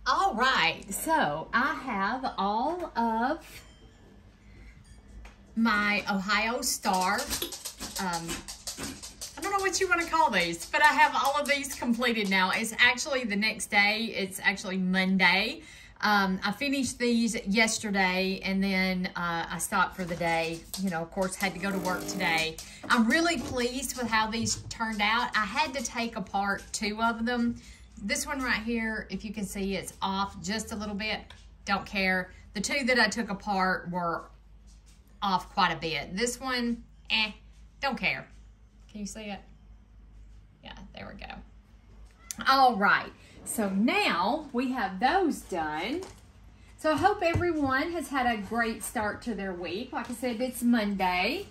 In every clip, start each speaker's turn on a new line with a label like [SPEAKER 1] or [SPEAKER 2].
[SPEAKER 1] All right, so I have all of my Ohio Star, I don't know what you want to call these, but I have all of these completed now. It's actually the next day. It's actually Monday. I finished these yesterday, and then I stopped for the day. You know, of course, had to go to work today. I'm really pleased with how these turned out. I had to take apart 2 of them. This one right here, if you can see, it's off just a little bit. Don't care. The 2 that I took apart were off quite a bit. This one, don't care. Can you see it? Yeah, there we go. All right, so now we have those done. So I hope everyone has had a great start to their week. Like I said, it's Monday,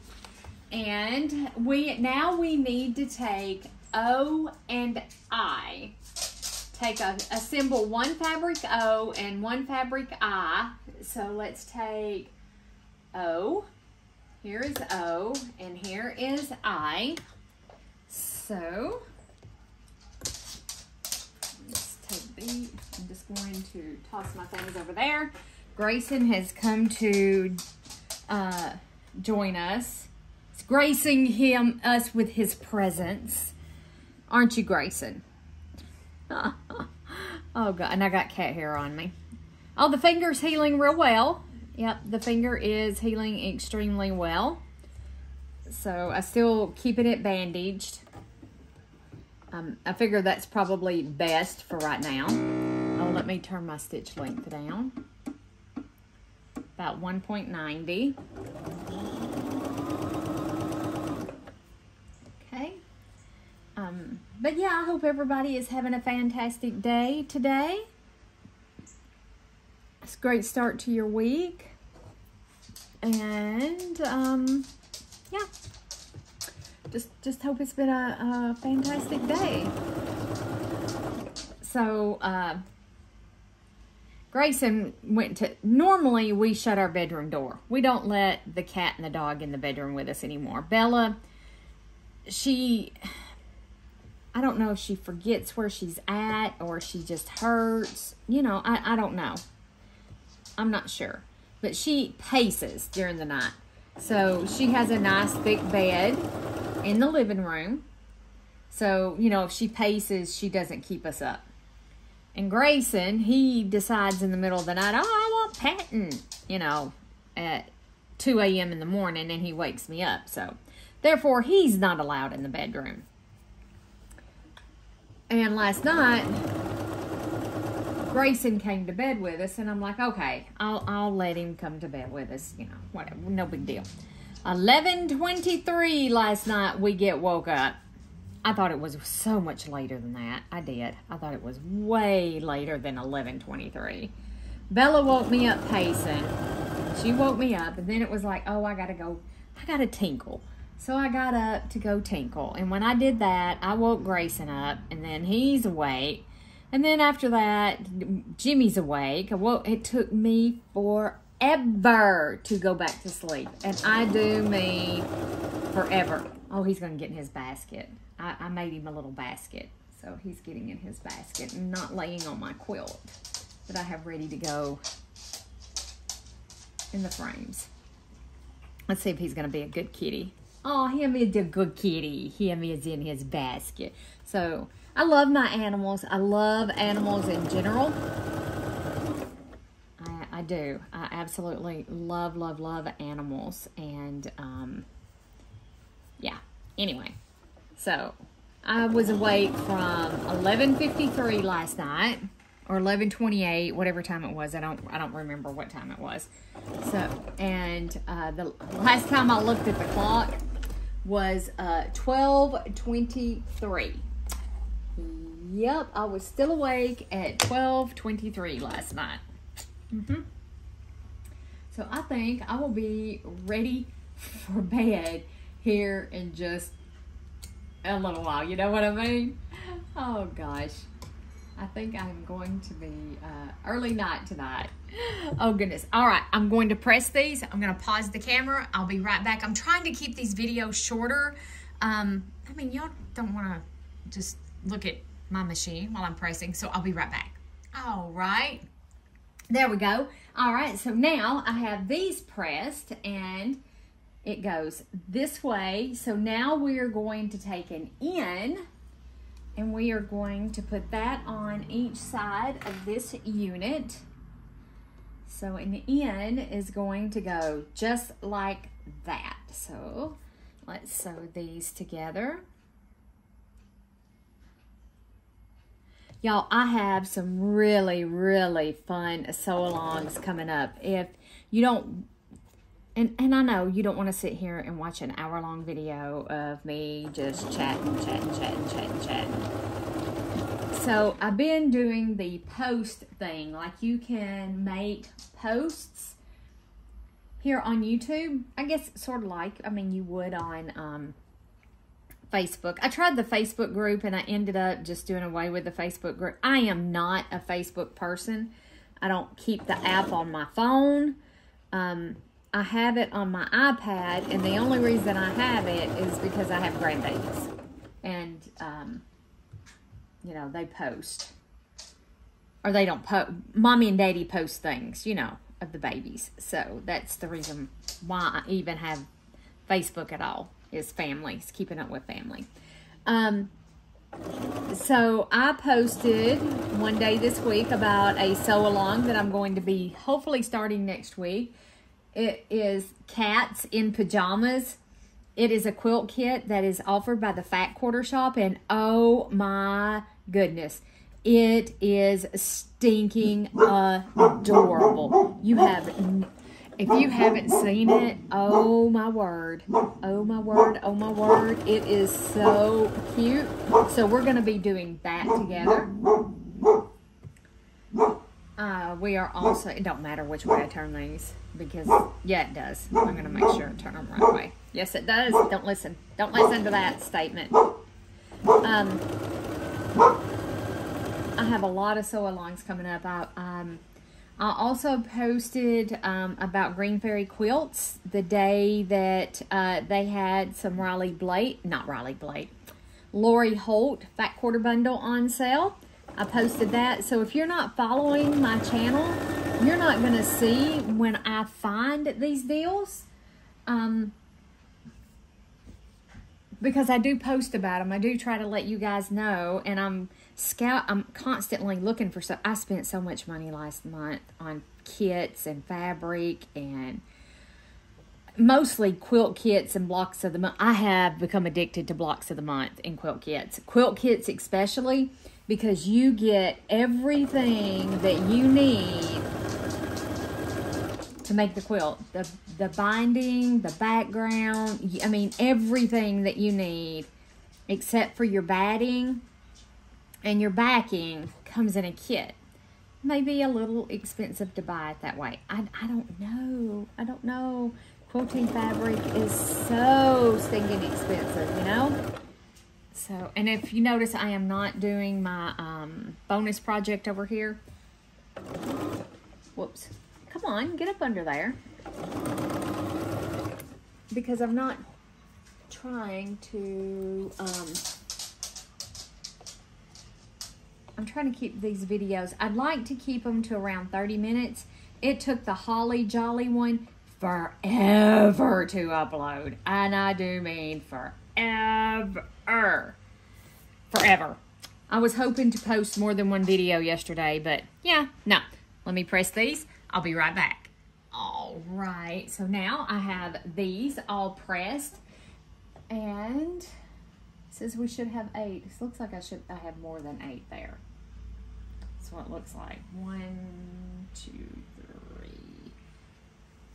[SPEAKER 1] and we need to take O and I. Take a symbol, 1 fabric O and 1 fabric I. So let's take O. Here is O, and here is I. So let's take these. I'm just going to toss my things over there. Grayson has come to join us. It's gracing us with his presence. Aren't you, Grayson? Oh, God, and I got cat hair on me. Oh, the finger's healing real well. Yep, the finger is healing extremely well. So I still keeping it bandaged. I figure that's probably best for right now. Oh, let me turn my stitch length down. About 1.90. Okay. But yeah, I hope everybody is having a fantastic day today. It's a great start to your week. And, yeah. Just hope it's been a fantastic day. So, Grayson went to, normally we shut our bedroom door. We don't let the cat and the dog in the bedroom with us anymore. Bella, I don't know if she forgets where she's at or she just hurts. You know, I don't know. I'm not sure. But she paces during the night. So she has a nice big bed in the living room. So, you know, if she paces, she doesn't keep us up. And Grayson, he decides in the middle of the night, oh, I want patting, you know, at 2 a.m. in the morning, and he wakes me up. So, therefore, he's not allowed in the bedroom. And last night, Grayson came to bed with us, and I'm like, okay, I'll let him come to bed with us, you know, whatever, no big deal. 11:23 last night, we get woke up. I thought it was so much later than that. I did. I thought it was way later than 11:23. Bella woke me up pacing. She woke me up, and then it was like, oh, I gotta tinkle. So I got up to go tinkle, and when I did that, I woke Grayson up, and then he's awake. And then after that, Jimmy's awake. Well, it took me forever to go back to sleep. And I do mean forever. Oh, he's going to get in his basket. I made him a little basket. So he's getting in his basket and not laying on my quilt that I have ready to go in the frames. Let's see if he's going to be a good kitty. Oh, him is a good kitty. Him is in his basket. So I love my animals. I love animals in general. I do. I absolutely love animals. And, yeah. Anyway. So, I was awake from 11:53 last night. Or 11:28, whatever time it was. I don't remember what time it was. So, and the last time I looked at the clock was 12:23. Yep, I was still awake at 12:23 last night. So I think I will be ready for bed here in just a little while. You know what I mean? Oh gosh. I think I'm going to be early night tonight. Oh goodness. All right, I'm going to press these. I'm going to pause the camera. I'll be right back. I'm trying to keep these videos shorter. I mean, y'all don't want to just look at my machine while I'm pressing, so I'll be right back. All right. There we go. All right, so now I have these pressed and it goes this way. So now we are going to take an N and we are going to put that on each side of this unit. So an N is going to go just like that. So let's sew these together. Y'all, I have some really, really fun sew-alongs coming up. If you don't, and I know you don't want to sit here and watch an hour-long video of me just chatting. So I've been doing the post thing. Like you can make posts here on YouTube. I guess sort of like, I mean, you would on Facebook. I tried the Facebook group and I ended up just doing away with the Facebook group. I am not a Facebook person. I don't keep the app on my phone. I have it on my iPad, and the only reason I have it is because I have grandbabies. And, you know, they post. Or they don't post. Mommy and Daddy post things, you know, of the babies. So that's the reason why I even have Facebook at all. Is families, keeping up with family. So I posted one day this week about a sew along that I'm going to be hopefully starting next week. It is Cats in Pajamas. It is a quilt kit that is offered by the Fat Quarter Shop, and oh my goodness, it is stinking adorable. You have... If you haven't seen it, oh my word, oh my word, oh my word, it is so cute. So we're going to be doing that together. We are also, it don't matter which way I turn these, because, yeah, it does. I'm going to make sure I turn them the right way. Yes, it does. Don't listen. Don't listen to that statement. I have a lot of sew-alongs coming up. I also posted about Green Fairy Quilts the day that they had some Lori Holt Fat Quarter Bundle on sale. I posted that. So if you're not following my channel, you're not going to see when I find these deals. Because I do post about them. I do try to let you guys know, and I'm constantly looking for stuff. I spent so much money last month on kits and fabric and mostly quilt kits and blocks of the month. I have become addicted to blocks of the month and quilt kits. Quilt kits especially, because you get everything that you need to make the quilt. The binding, the background, I mean everything that you need except for your batting and your backing comes in a kit. Maybe a little expensive to buy it that way. I don't know. I don't know. Quilting fabric is so stinking expensive, you know? So, and if you notice, I am not doing my bonus project over here. Whoops. Come on, get up under there. Because I'm not trying to, I'm trying to keep these videos. I'd like to keep them to around 30 minutes. It took the Holly Jolly one forever to upload. And I do mean forever. Forever. I was hoping to post more than one video yesterday, but yeah, no. Let me press these. I'll be right back. All right, so now I have these all pressed, and it says we should have 8. This looks like I have more than 8 there. That's what it looks like. 1, 2, 3,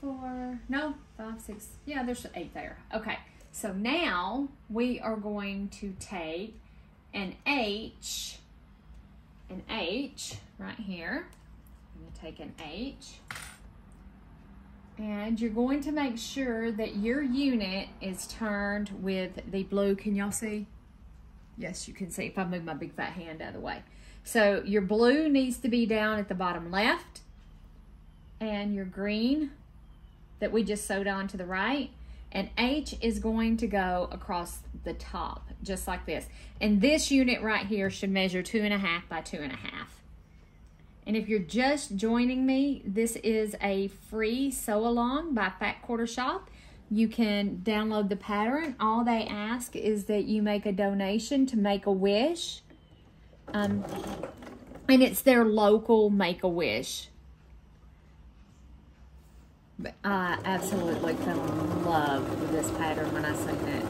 [SPEAKER 1] 4, no, 5, 6. Yeah, there's 8 there. Okay, so now we are going to take an H right here. I'm going to take an H. And you're going to make sure that your unit is turned with the blue. Can y'all see? Yes, you can see if I move my big fat hand out of the way. So your blue needs to be down at the bottom left. And your green that we just sewed on to the right. And H is going to go across the top, just like this. And this unit right here should measure 2.5 by 2.5. And if you're just joining me, this is a free sew along by Fat Quarter Shop. You can download the pattern. All they ask is that you make a donation to Make-A-Wish. And it's their local Make-A-Wish. But I absolutely fell in love with this pattern when I seen it.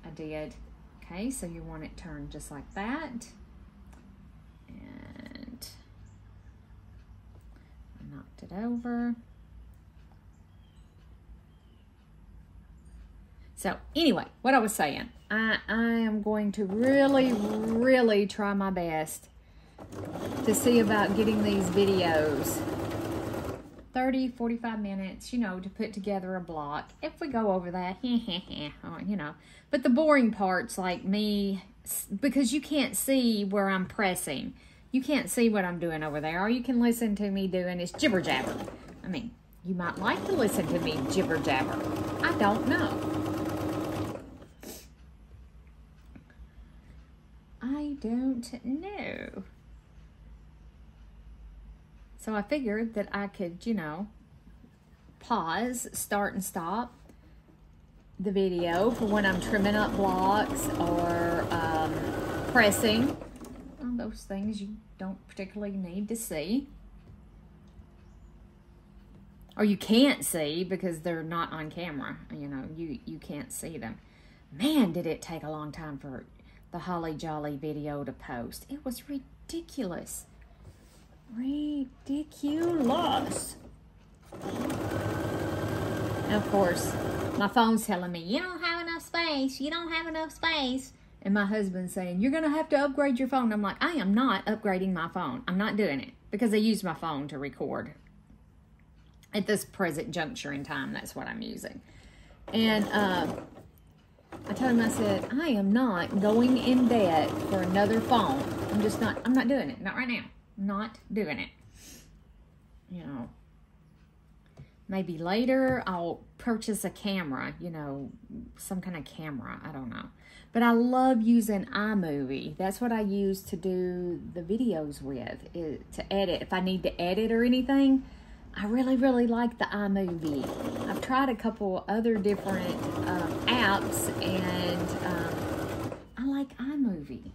[SPEAKER 1] I did. Okay, so you want it turned just like that. And I knocked it over. So anyway, what I was saying, I am going to really try my best to see about getting these videos 30, 45 minutes, you know, to put together a block. If we go over that, you know. But the boring parts, like me, because you can't see where I'm pressing. You can't see what I'm doing over there. All you can listen to me doing is jibber jabber. I mean, you might like to listen to me jibber jabber. I don't know. I don't know. So I figured that I could, you know, pause, start and stop the video for when I'm trimming up blocks or pressing. Well, those things you don't particularly need to see. Or you can't see because they're not on camera. You know, you can't see them. Man, did it take a long time for the Holly Jolly video to post. It was ridiculous. Ridiculous. And of course, my phone's telling me, you don't have enough space. You don't have enough space. And my husband's saying, you're going to have to upgrade your phone. I'm like, I am not upgrading my phone. I'm not doing it because I use my phone to record. At this present juncture in time, that's what I'm using. And I told him, I said, I am not going in debt for another phone. I'm not doing it. Not right now. Not doing it. You know, maybe later I'll purchase a camera, you know, some kind of camera. I don't know. But I love using iMovie. That's what I use to do the videos with, to edit. If I need to edit or anything, I really like the iMovie. I've tried a couple other different apps, and I like iMovie.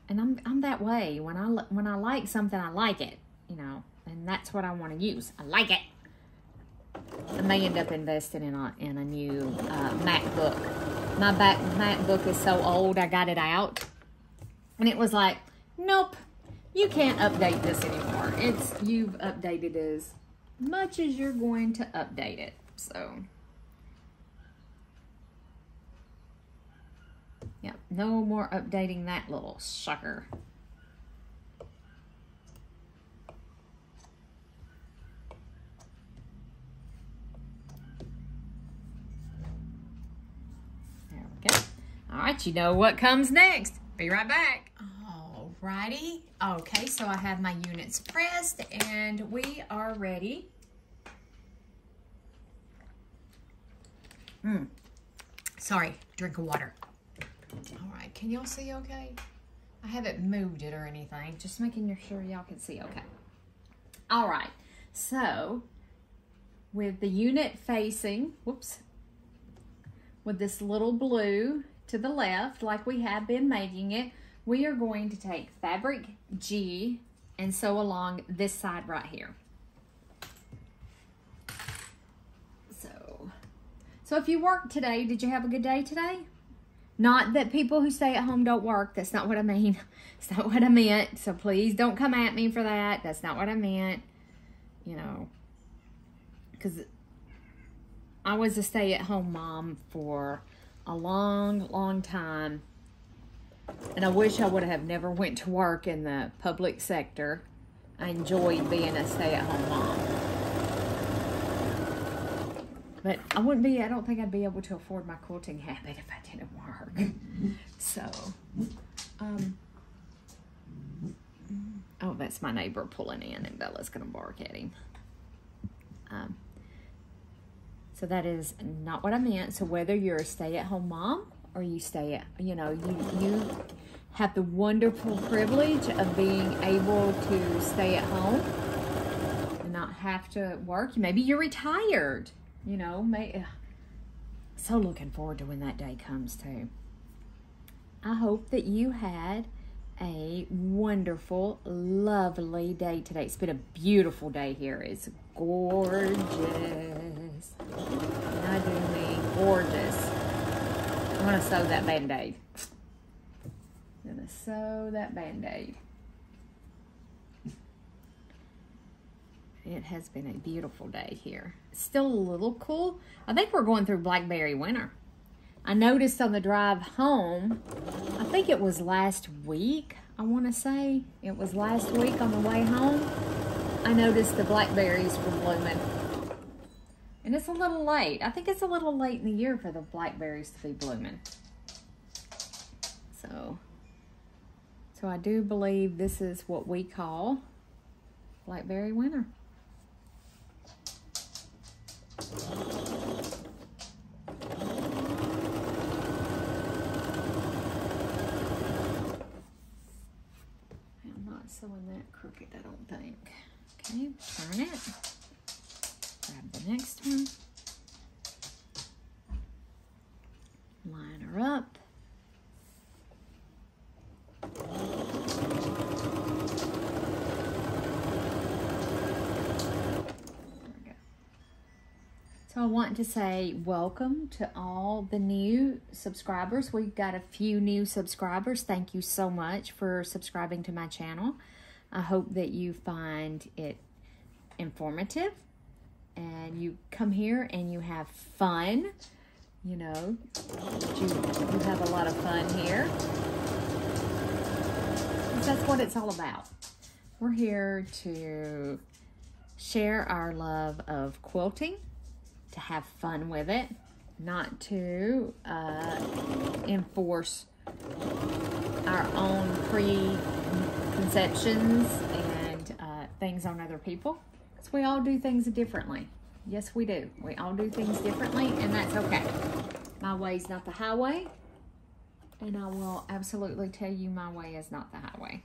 [SPEAKER 1] And I'm that way. When I like something, I like it, you know, and that's what I want to use. I like it. I may end up investing in a new MacBook. My MacBook is so old, I got it out, and it was like, nope, you can't update this anymore. You've updated as much as you're going to update it. So, yeah, no more updating that little sucker. There we go. All right, you know what comes next. Be right back. Alrighty. Okay, so I have my units pressed and we are ready. Sorry, drink of water. Alright, can y'all see okay? I haven't moved it or anything, just making sure y'all can see okay. Alright, so with the unit facing, whoops, with this little blue to the left, like we have been making it, we are going to take fabric G and sew along this side right here. So if you worked today, did you have a good day today? Not that people who stay at home don't work. That's not what I mean. It's not what I meant. So please don't come at me for that. That's not what I meant. You know, because I was a stay-at-home mom for a long time. And I wish I would have never went to work in the public sector. I enjoyed being a stay-at-home mom. But I don't think I'd be able to afford my quilting habit if I didn't work. So, oh, that's my neighbor pulling in and Bella's gonna bark at him. So that is not what I meant. So whether you're a stay-at-home mom or you you have the wonderful privilege of being able to stay at home and not have to work. Maybe you're retired, you know. So looking forward to when that day comes too. I hope that you had a wonderful, lovely day today. It's been a beautiful day here. It's gorgeous. I do mean gorgeous. I'm going to sew that Band-Aid. I'm going to sew that Band-Aid. It has been a beautiful day here. It's still a little cool. I think we're going through blackberry winter. I noticed on the drive home, I think it was last week, I want to say. It was last week on the way home. I noticed the blackberries were blooming. And it's a little late. I think it's a little late in the year for the blackberries to be blooming. So I do believe this is what we call blackberry winter. Sewing that crooked, I don't think. Okay, turn it. Grab the next one. Line her up. So I want to say welcome to all the new subscribers. We've got a few new subscribers. Thank you so much for subscribing to my channel. I hope that you find it informative and you come here and you have fun. You know, you have a lot of fun here. Because that's what it's all about. We're here to share our love of quilting, to have fun with it, not to enforce our own preconceptions and things on other people. Because we all do things differently. Yes, we do. We all do things differently, and that's okay. My way's not the highway, and I will absolutely tell you my way is not the highway.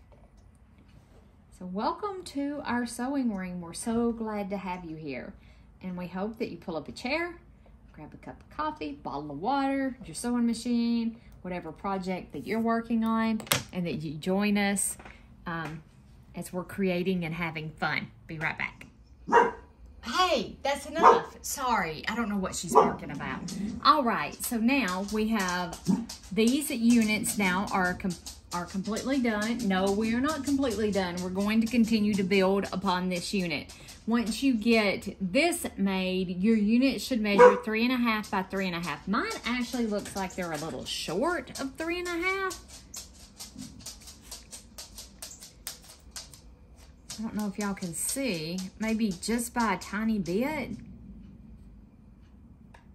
[SPEAKER 1] So welcome to our sewing room. We're so glad to have you here. And we hope that you pull up a chair, grab a cup of coffee, bottle of water, your sewing machine, whatever project that you're working on, and that you join us as we're creating and having fun. Be right back. Hey, that's enough. Sorry, I don't know what she's barking about. All right, so now we have these units now are completely done. No, we are not completely done. We're going to continue to build upon this unit. Once you get this made, your unit should measure 3.5 by 3.5. Mine actually looks like they're a little short of 3.5. I don't know if y'all can see, maybe just by a tiny bit.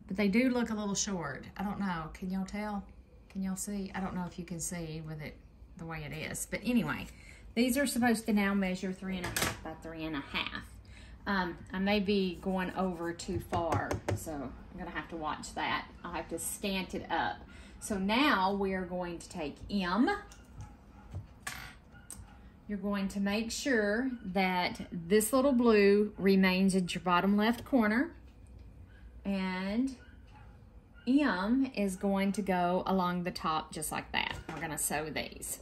[SPEAKER 1] But they do look a little short. I don't know, can y'all tell? Can y'all see? I don't know if you can see with it the way it is. But anyway, these are supposed to now measure 3.5 by 3.5. I may be going over too far, so I'm gonna have to watch that. I'll have to scant it up. So now we are going to take M. You're going to make sure that this little blue remains at your bottom left corner, and M is going to go along the top just like that. We're gonna sew these.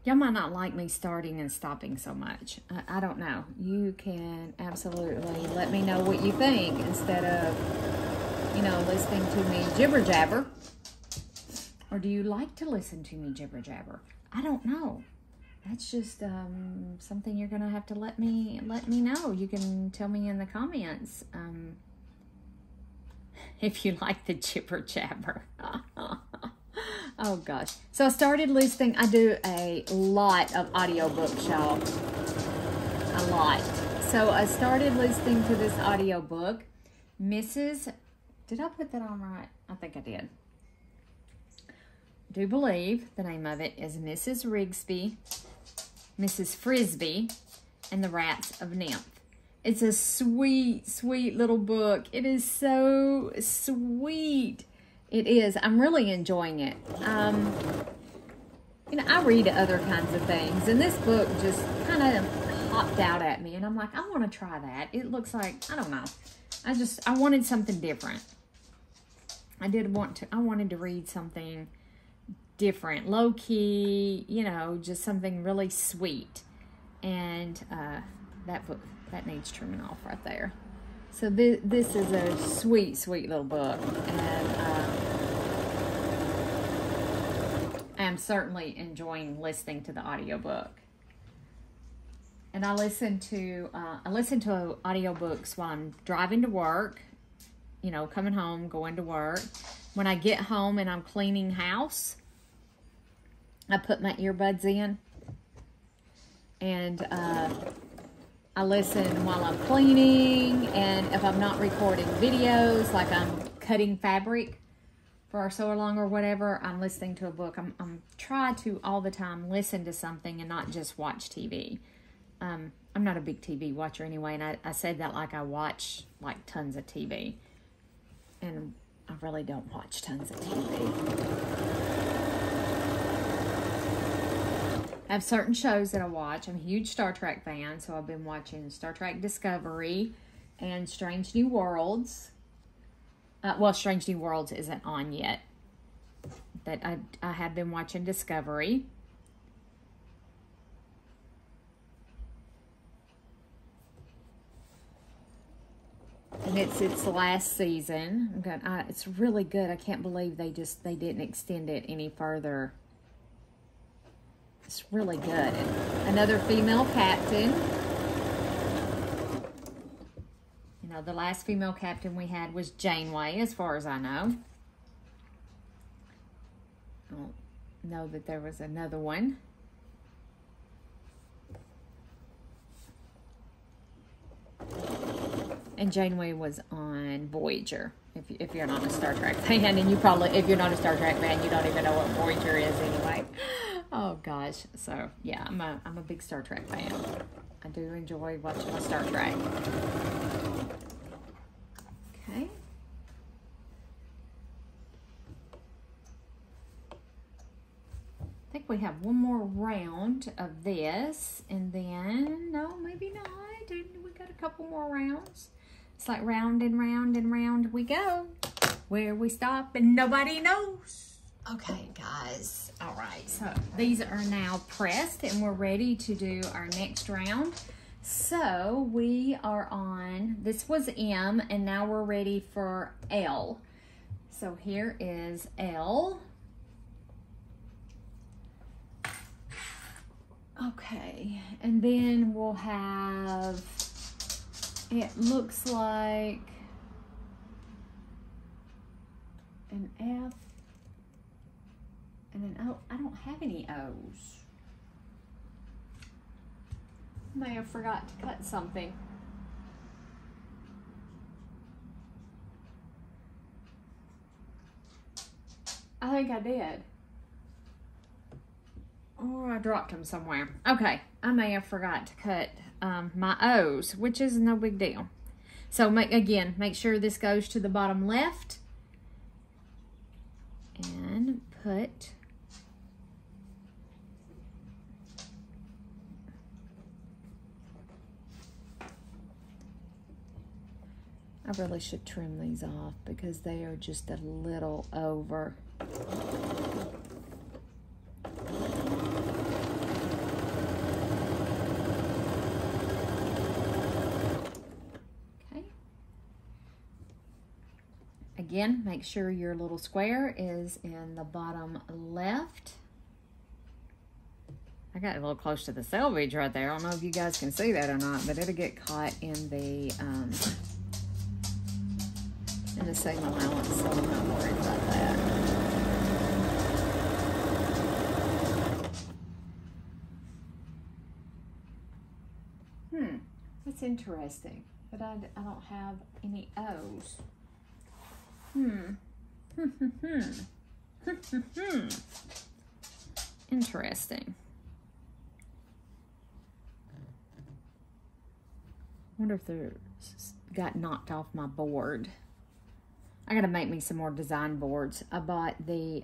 [SPEAKER 1] Y'all might not like me starting and stopping so much. I don't know. You can absolutely let me know what you think instead of, you know, listening to me jibber jabber. Or do you like to listen to me jibber jabber? I don't know. That's just something you're gonna have to let me know. You can tell me in the comments if you like the jibber jabber. Oh gosh. So I started listening. I do a lot of audiobooks, y'all. A lot. So I started listening to this audiobook. Did I put that on right? I think I did. Do believe the name of it is Mrs. Frisbee, and the Rats of Nymph. It's a sweet, sweet little book. It is so sweet.
[SPEAKER 2] It is. I'm really enjoying it. You know, I read other kinds of things, and this book just kind of hopped out at me, and I'm like, I want to try that. It looks like, I don't know. I wanted something different. I wanted to read something different, low key, you know, just something really sweet. And that book, that needs trimming off right there. So this is a sweet, sweet little book, and I'm certainly enjoying listening to the audiobook. And I listen to audiobooks while I'm driving to work, you know, coming home, going to work. When I get home and I'm cleaning house, I put my earbuds in, and I listen while I'm cleaning, and if I'm not recording videos, like I'm cutting fabric for our sew along or whatever, I'm listening to a book. I'm trying to all the time listen to something and not just watch TV. I'm not a big TV watcher anyway, and I said that like I watch like tons of TV, and I really don't watch tons of TV. I have certain shows that I watch. I'm a huge Star Trek fan, so I've been watching Star Trek Discovery and Strange New Worlds. Well, Strange New Worlds isn't on yet, but I have been watching Discovery. And it's its last season. It's really good. I can't believe they didn't extend it any further. It's really good. And another female captain. You know, the last female captain we had was Janeway, as far as I know. I don't know that there was another one. And Janeway was on Voyager. If you're not a Star Trek fan, and if you're not a Star Trek fan, you don't even know what Voyager is anyway. Oh gosh. So yeah, I'm a big Star Trek fan. I do enjoy watching my Star Trek. Okay. I think we have one more round of this, and then, no, maybe not. We got a couple more rounds. It's like round and round and round we go. Where we stop and nobody knows. Okay, guys. All right, so these are now pressed, and we're ready to do our next round. So we are on, this was M, and now we're ready for L. So here is L. Okay, and then we'll have, it looks like an F and an O. I don't have any O's. May have forgot to cut something. I think I did. Or I dropped them somewhere. Okay, I may have forgot to cut my O's, which is no big deal. So make sure this goes to the bottom left. And put I really should trim these off because they are just a little over. Again, make sure your little square is in the bottom left. I got a little close to the selvage right there. I don't know if you guys can see that or not, but it'll get caught in the seam allowance, so I'm not worried about that. That's interesting, but I don't have any O's. Interesting. Wonder if they're got knocked off my board. I gotta make me some more design boards. I bought the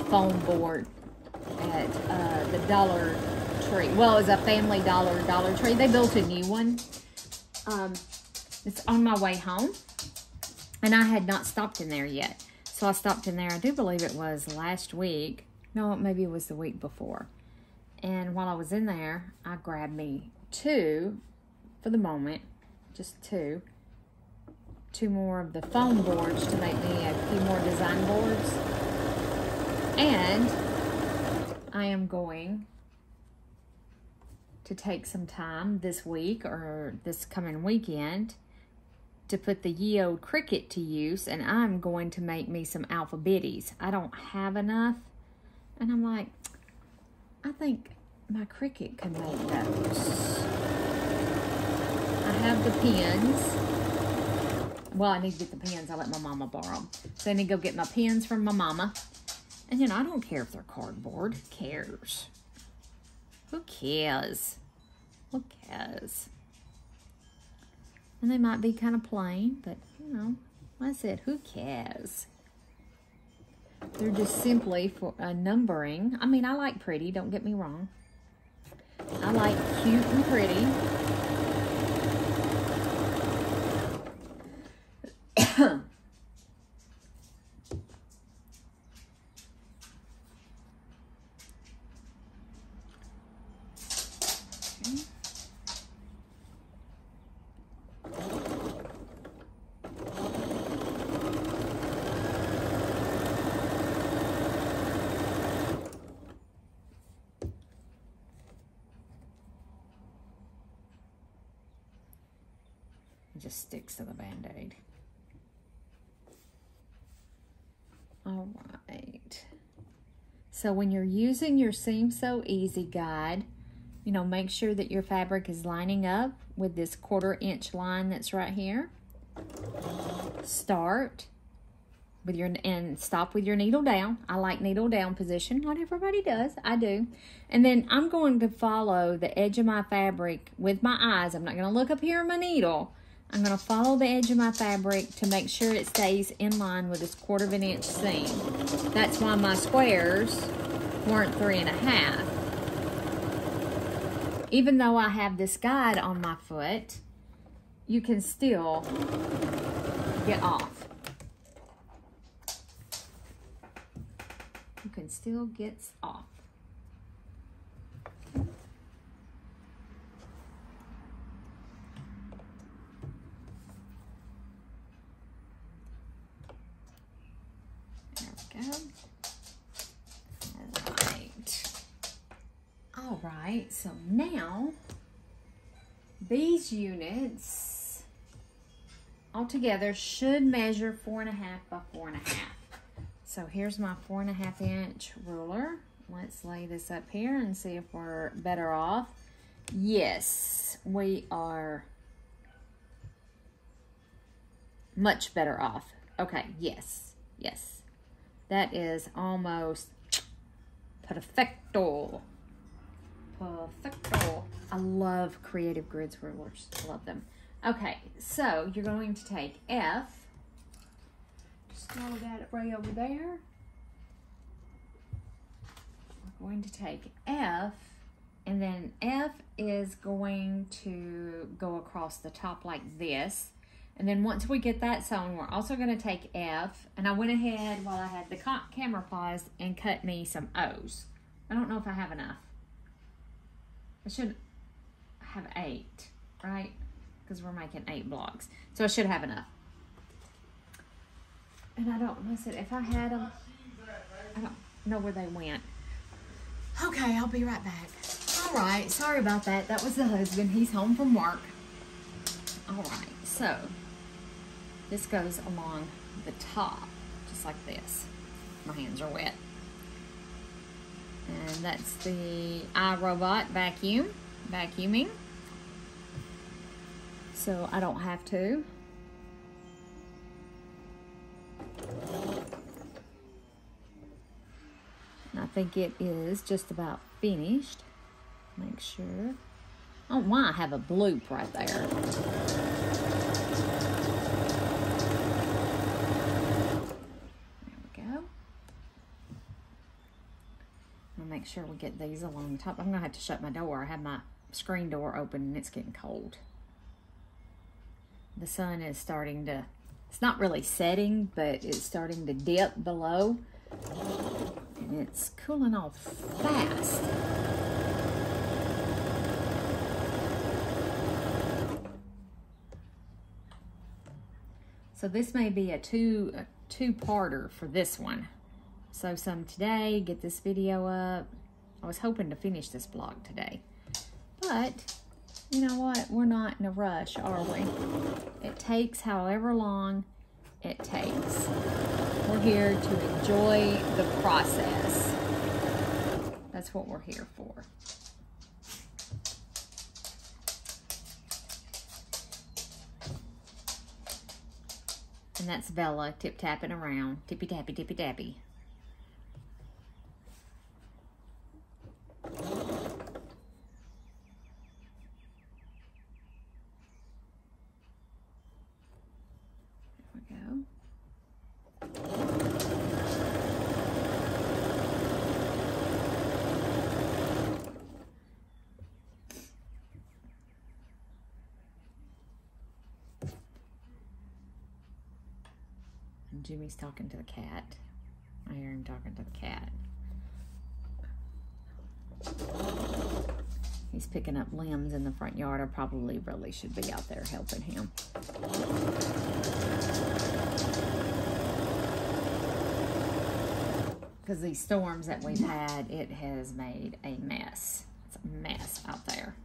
[SPEAKER 2] foam board at the Dollar Tree. Well, it was a Family Dollar Tree. They built a new one. It's on my way home, and I had not stopped in there yet. So I stopped in there, I do believe it was last week. No, maybe it was the week before. And while I was in there, I grabbed me two, for the moment, just two more of the foam boards to make me a few more design boards. And I am going to take some time this week or this coming weekend to put the ye olde Cricut to use, and I'm going to make me some alphabetties. I don't have enough, and I'm like, I think my Cricut can make those. I have the pens. Well, I need to get the pens. I let my mama borrow them. So I need to go get my pens from my mama. And, you know, I don't care if they're cardboard. Who cares? Who cares? Who cares? And they might be kind of plain, but, you know, like I said, who cares? They're just simply for numbering. I mean, I like pretty, don't get me wrong. I like cute and pretty. Just sticks to the Band-Aid. All right. So when you're using your Seam So Easy guide, you know, make sure that your fabric is lining up with this 1/4 inch line that's right here. Start with your, and stop with your needle down. I like needle down position. Not everybody does. I do. And then I'm going to follow the edge of my fabric with my eyes. I'm not going to look up here on my needle. I'm going to follow the edge of my fabric to make sure it stays in line with this 1/4 inch seam. That's why my squares weren't 3.5. Even though I have this guide on my foot, you can still get off. You can still get off. All right, so now these units altogether should measure 4.5 by 4.5. So here's my 4.5 inch ruler. Let's lay this up here and see if we're better off. Yes, we are much better off. Okay, yes, yes. That is almost perfecto. Perfecto. I love Creative Grids rulers. I love them. Okay, so you're going to take F. Just throw that right over there. We're going to take F, and then F is going to go across the top like this. And then once we get that sewn, we're also going to take F, and I went ahead while I had the camera paused and cut me some O's. I don't know if I have enough. I should have 8, right? Because we're making 8 blocks. So I should have enough. And I don't, listen, if I had them, I don't know where they went. Okay, I'll be right back. All right, sorry about that. That was the husband. He's home from work. All right, so this goes along the top, just like this. My hands are wet. And that's the iRobot vacuuming. So I don't have to. And I think it is just about finished. Make sure. I don't know why I have a bloop right there. make sure we get these along the top. I'm gonna have to shut my door. I have my screen door open and it's getting cold. The sun is starting to, it's not really setting, but it's starting to dip below. And it's cooling off fast. So this may be a two-parter for this one. So some today, get this video up. I was hoping to finish this vlog today. But, you know what? We're not in a rush, are we? It takes however long it takes. We're here to enjoy the process. That's what we're here for. And that's Bella tip-tapping around. Tippy-tappy, tippy-tappy. Jimmy's talking to the cat. I hear him talking to the cat. He's picking up limbs in the front yard. I probably really should be out there helping him. Because these storms that we've had, it has made a mess. It's a mess out there.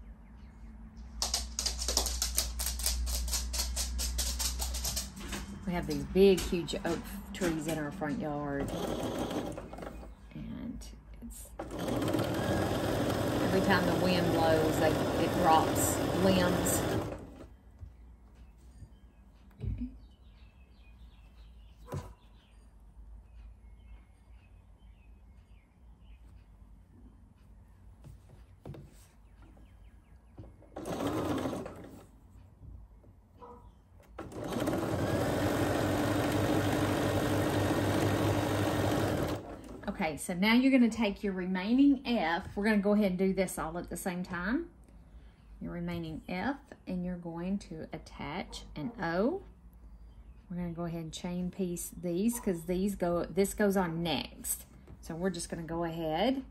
[SPEAKER 2] We have these big, huge oak trees in our front yard. And it's, every time the wind blows, it drops limbs. Okay. Okay, so now you're going to take your remaining F. We're going to go ahead and do this all at the same time. Your remaining F, and you're going to attach an O. We're going to go ahead and chain piece these because this goes on next. So we're just going to go ahead.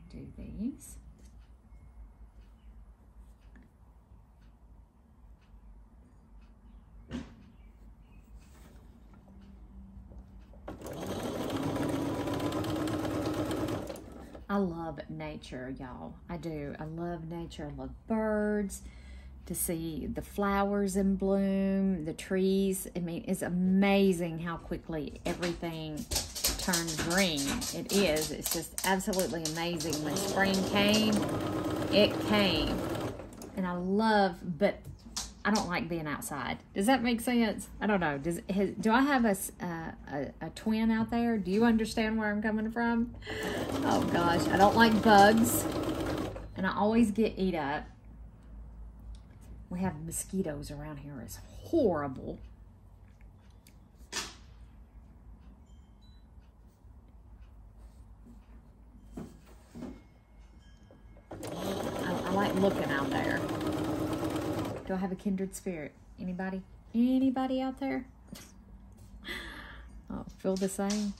[SPEAKER 2] Do these. I love nature, y'all. I do. I love nature. I love birds. To see the flowers in bloom, the trees. I mean, it's amazing how quickly everything turns green. It is. It's just absolutely amazing. When spring came, it came. And I love, but I don't like being outside. Does that make sense? I don't know. Do I have a twin out there? Do you understand where I'm coming from? Oh gosh, I don't like bugs, and I always get eat up. We have mosquitoes around here. It's horrible. I like looking out there. Do I have a kindred spirit? Anybody? Anybody out there? Oh, feel the same?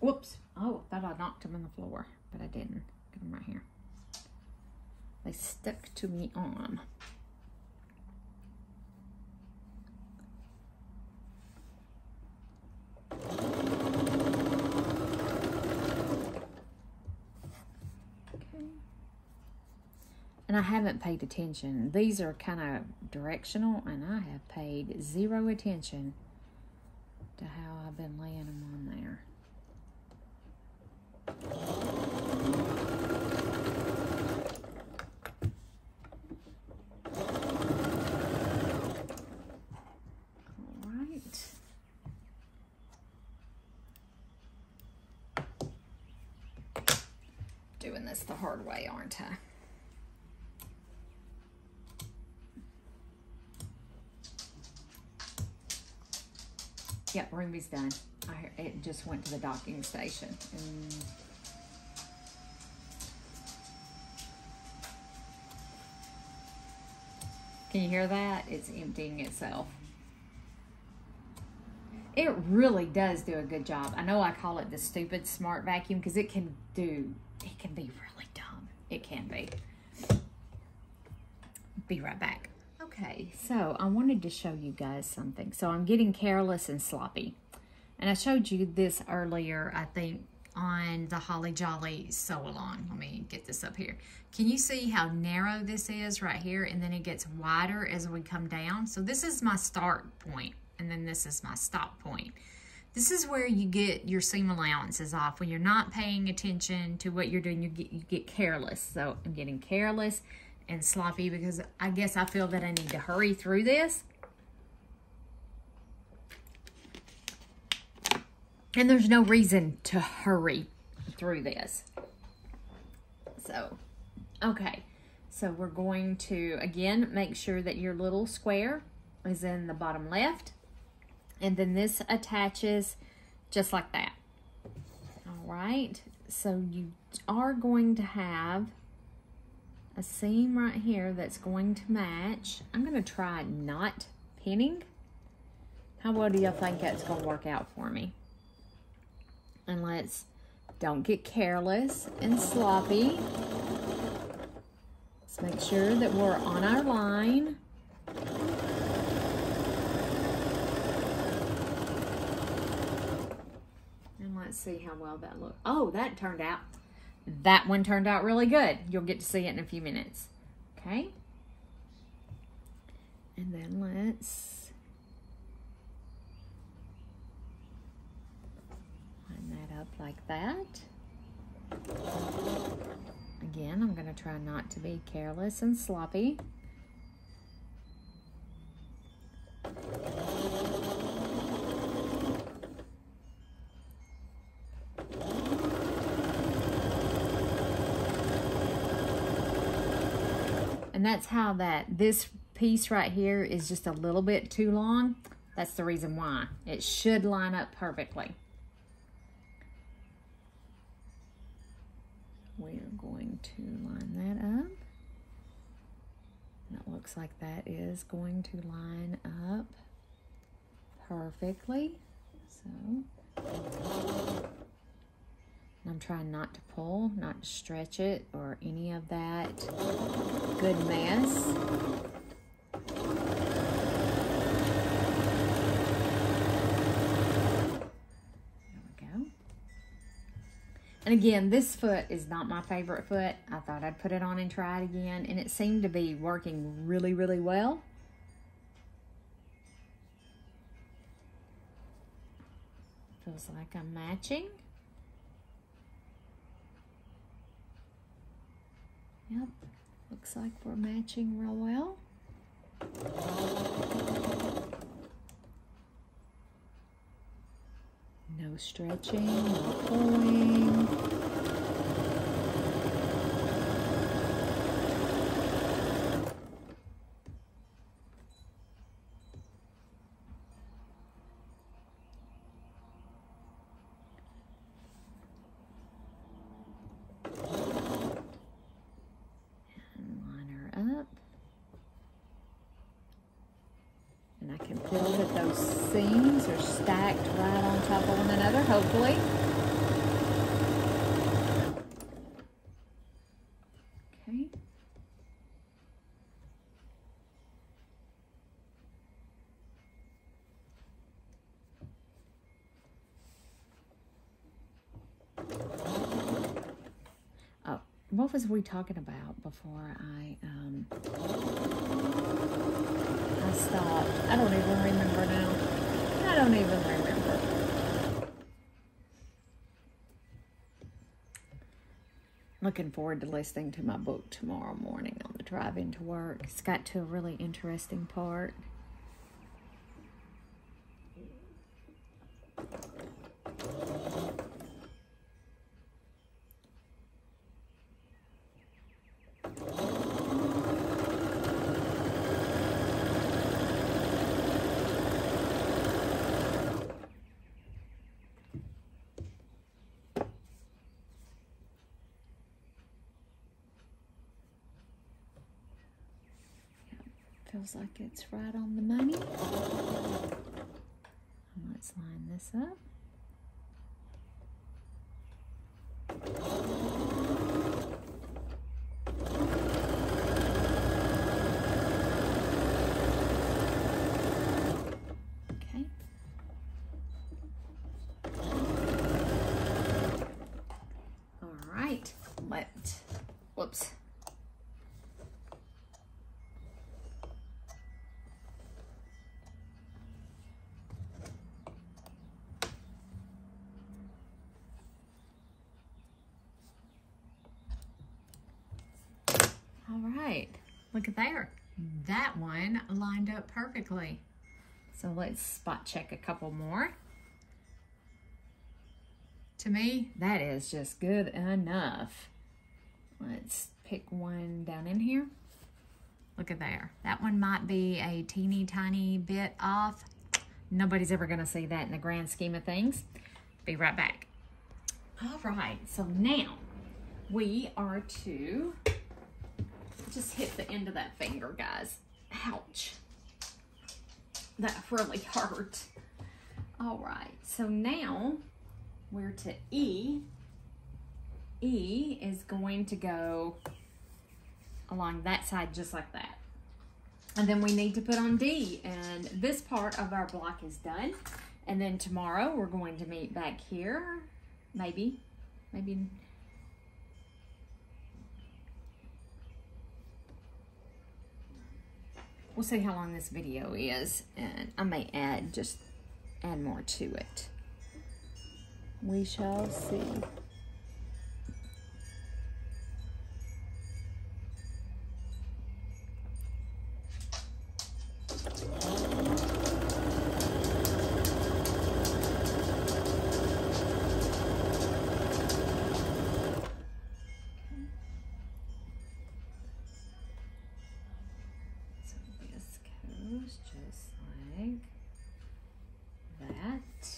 [SPEAKER 2] Whoops. Oh, I thought I knocked them on the floor, but I didn't. Get them right here. They stuck to me arm. And I haven't paid attention. These are kind of directional, and I have paid zero attention to how I've been laying them on there. All right. this the hard way, aren't I? Yep, Ruby's done. It just went to the docking station. And can you hear that? It's emptying itself. It really does do a good job. I know I call it the stupid smart vacuum because it can be really dumb. It can be. Be right back. Okay, so I wanted to show you guys something. So I'm getting careless and sloppy. And I showed you this earlier, I think, on the Holly Jolly sew-along. Let me get this up here. Can you see how narrow this is right here? And then it gets wider as we come down. So this is my start point, and then this is my stop point. This is where you get your seam allowances off. When you're not paying attention to what you're doing, you get careless. So I'm getting careless and sloppy because I guess I feel that I need to hurry through this. And there's no reason to hurry through this. So, okay. So we're going to, again, make sure that your little square is in the bottom left. And then this attaches just like that. All right. So you are going to have a seam right here that's going to match. I'm going to try not pinning. How well do y'all think that's going to work out for me? And don't get careless and sloppy. Let's make sure that we're on our line. And let's see how well that looks. Oh, that one turned out really good. You'll get to see it in a few minutes. Okay. And then let's line that up like that. Again, I'm going to try not to be careless and sloppy. And that's how this piece right here is just a little bit too long. That's the reason why. It should line up perfectly. We are going to line that up. And it looks like that is going to line up perfectly. So, I'm trying not to pull, not to stretch it, or any of that good mess. There we go. And again, this foot is not my favorite foot. I thought I'd put it on and try it again, and it seemed to be working really, really well. Feels like I'm matching. Yep, looks like we're matching real well. No stretching, no pulling. Feel that those seams are stacked right on top of one another, hopefully. Okay. Oh, what was we talking about before I stopped? I don't even remember now. I don't even remember. Looking forward to listening to my book tomorrow morning on the drive into work. It's got to a really interesting part. Feels like it's right on the money. Let's line this up. Okay. All right. Whoops. All right,
[SPEAKER 1] Look at there. That one lined up perfectly.
[SPEAKER 2] so let's spot check a couple more.
[SPEAKER 1] To me,
[SPEAKER 2] That is just good enough. Let's pick one down in here.
[SPEAKER 1] look at there. That one might be a teeny tiny bit off.
[SPEAKER 2] Nobody's ever gonna see that in the grand scheme of things.
[SPEAKER 1] Be right back.
[SPEAKER 2] All right, so now we are to just hit the end of that finger, guys. Ouch. That really hurt. All right, so now we're to E. E is going to go along that side just like that. And then we need to put on D, and this part of our block is done. And then tomorrow we're going to meet back here. Maybe. We'll see how long this video is, and I may add more to it. We shall see. Just like that.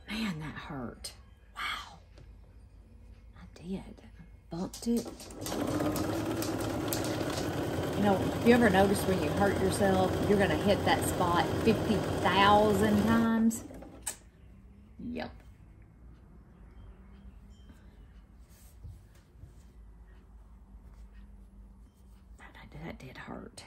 [SPEAKER 2] Man, that hurt. Wow. I did. I bumped it. You know, if you ever notice when you hurt yourself, you're going to hit that spot 50,000 times? Yep. That did hurt.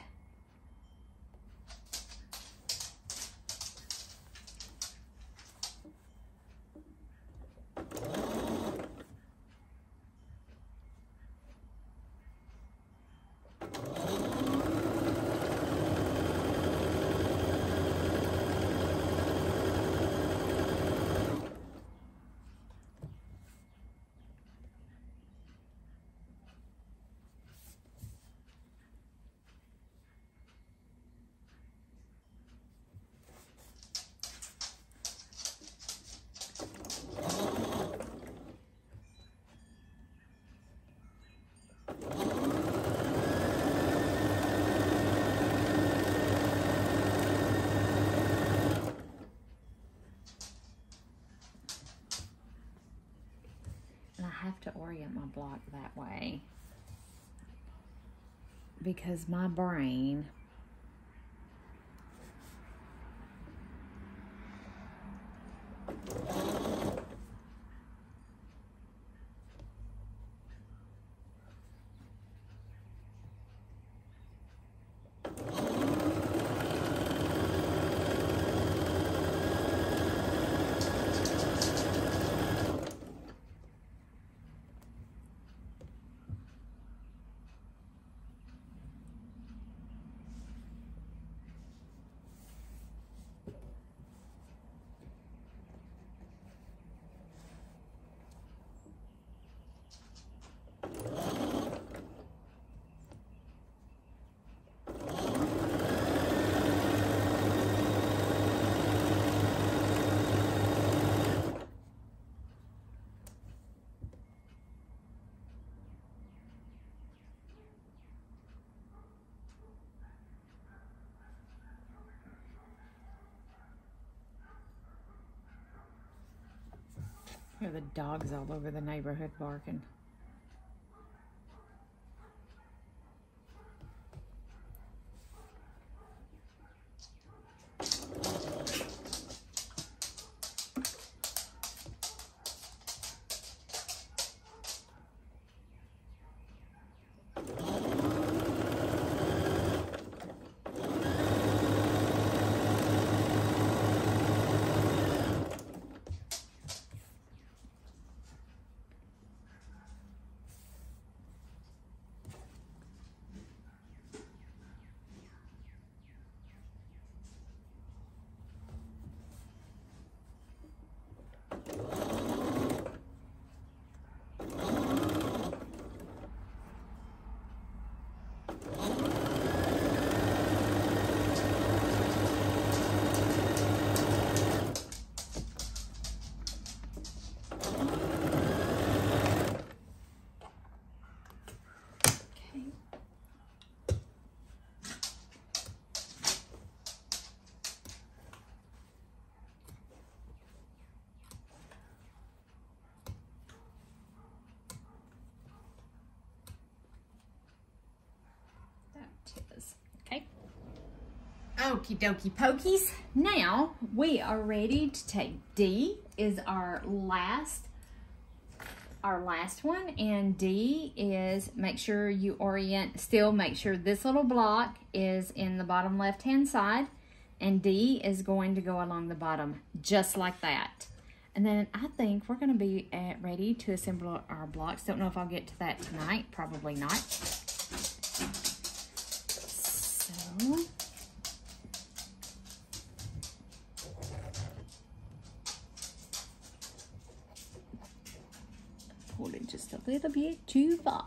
[SPEAKER 2] I have to orient my block that way because my brain There are the dogs all over the neighborhood barking.
[SPEAKER 1] Okie dokie pokies.
[SPEAKER 2] Now we are ready to take D is our last one, and D is, make sure you orient, still make sure this little block is in the bottom left hand side, and D is going to go along the bottom just like that. And then I think we're going to be ready to assemble our blocks. Don't know if I'll get to that tonight, probably not. So pulled it just a little bit too far.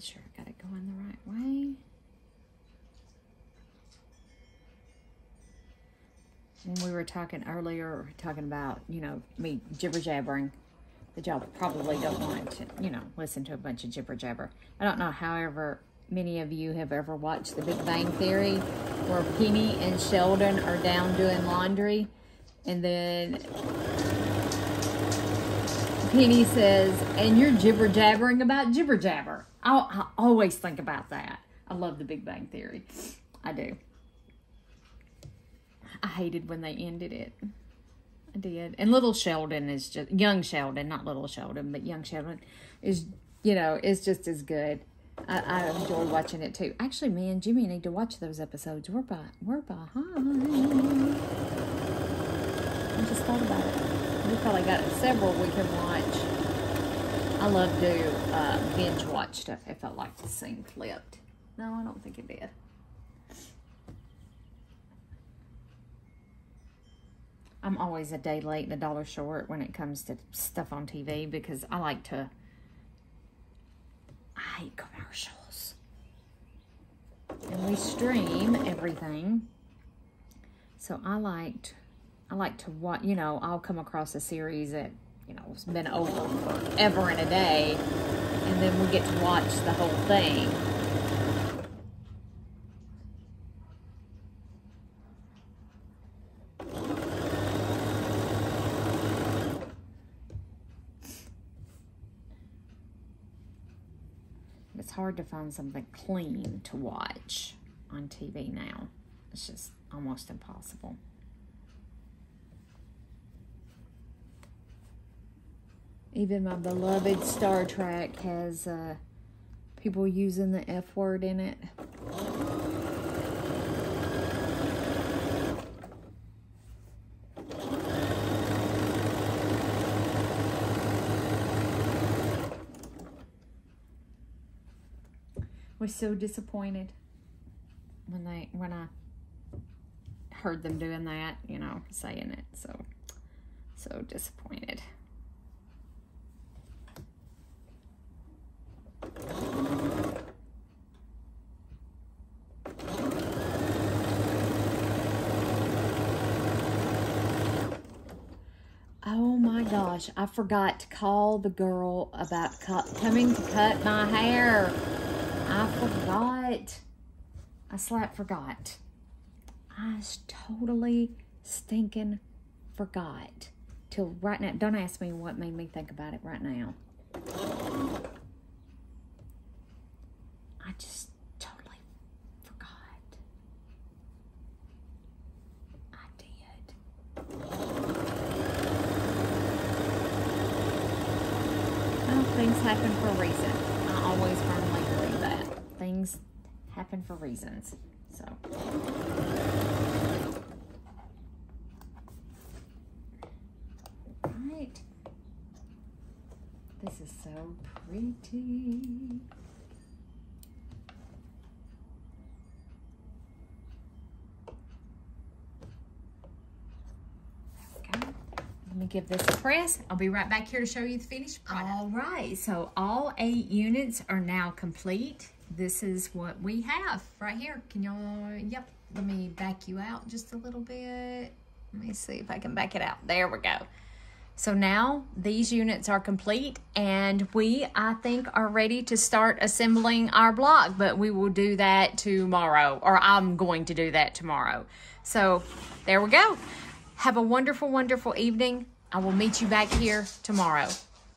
[SPEAKER 2] Sure, I got it going the right way. When we were talking earlier, talking about, you know, me jibber jabbering, that y'all probably don't want to, you know, listen to a bunch of jibber jabber. I don't know, however, many of you have ever watched The Big Bang Theory, where Penny and Sheldon are down doing laundry, and then Penny says, and you're jibber jabbering about jibber jabber. I always think about that. I love The Big Bang Theory. I do. I hated when they ended it. I did. And little Sheldon is just, young Sheldon, not little Sheldon, but young Sheldon is, you know, is just as good. I enjoy watching it too. Actually, me and Jimmy need to watch those episodes. We're behind. I just thought about it. We probably got several we can watch. I love to binge watch stuff if I like to sing flipped. No, I don't think it did. I'm always a day late and a dollar short when it comes to stuff on TV because I hate commercials. And we stream everything. So I like to watch, you know, I'll come across a series that, you know, it's been over forever and a day, and then we get to watch the whole thing. It's hard to find something clean to watch on TV now. It's just almost impossible. Even my beloved Star Trek has people using the F word in it. Was so disappointed when I heard them doing that, you know, saying it. So disappointed. Oh my gosh, I forgot to call the girl about coming to cut my hair. I forgot. I forgot. I totally stinking forgot. Till right now. Don't ask me what made me think about it right now. I just totally forgot. I did. Well, things happen for a reason. I always firmly believe that. Things happen for reasons. So. is so pretty. Let me give this a press.
[SPEAKER 1] I'll be right back here to show you the finished product.
[SPEAKER 2] All right, so all 8 units are now complete. This is what we have right here. Can y'all, yep, let me back you out just a little bit. Let me see if I can back it out. There we go. So now these units are complete, and we, I think, are ready to start assembling our block, but we will do that tomorrow, or I'm going to do that tomorrow. So there we go. Have a wonderful, wonderful evening. I will meet you back here tomorrow.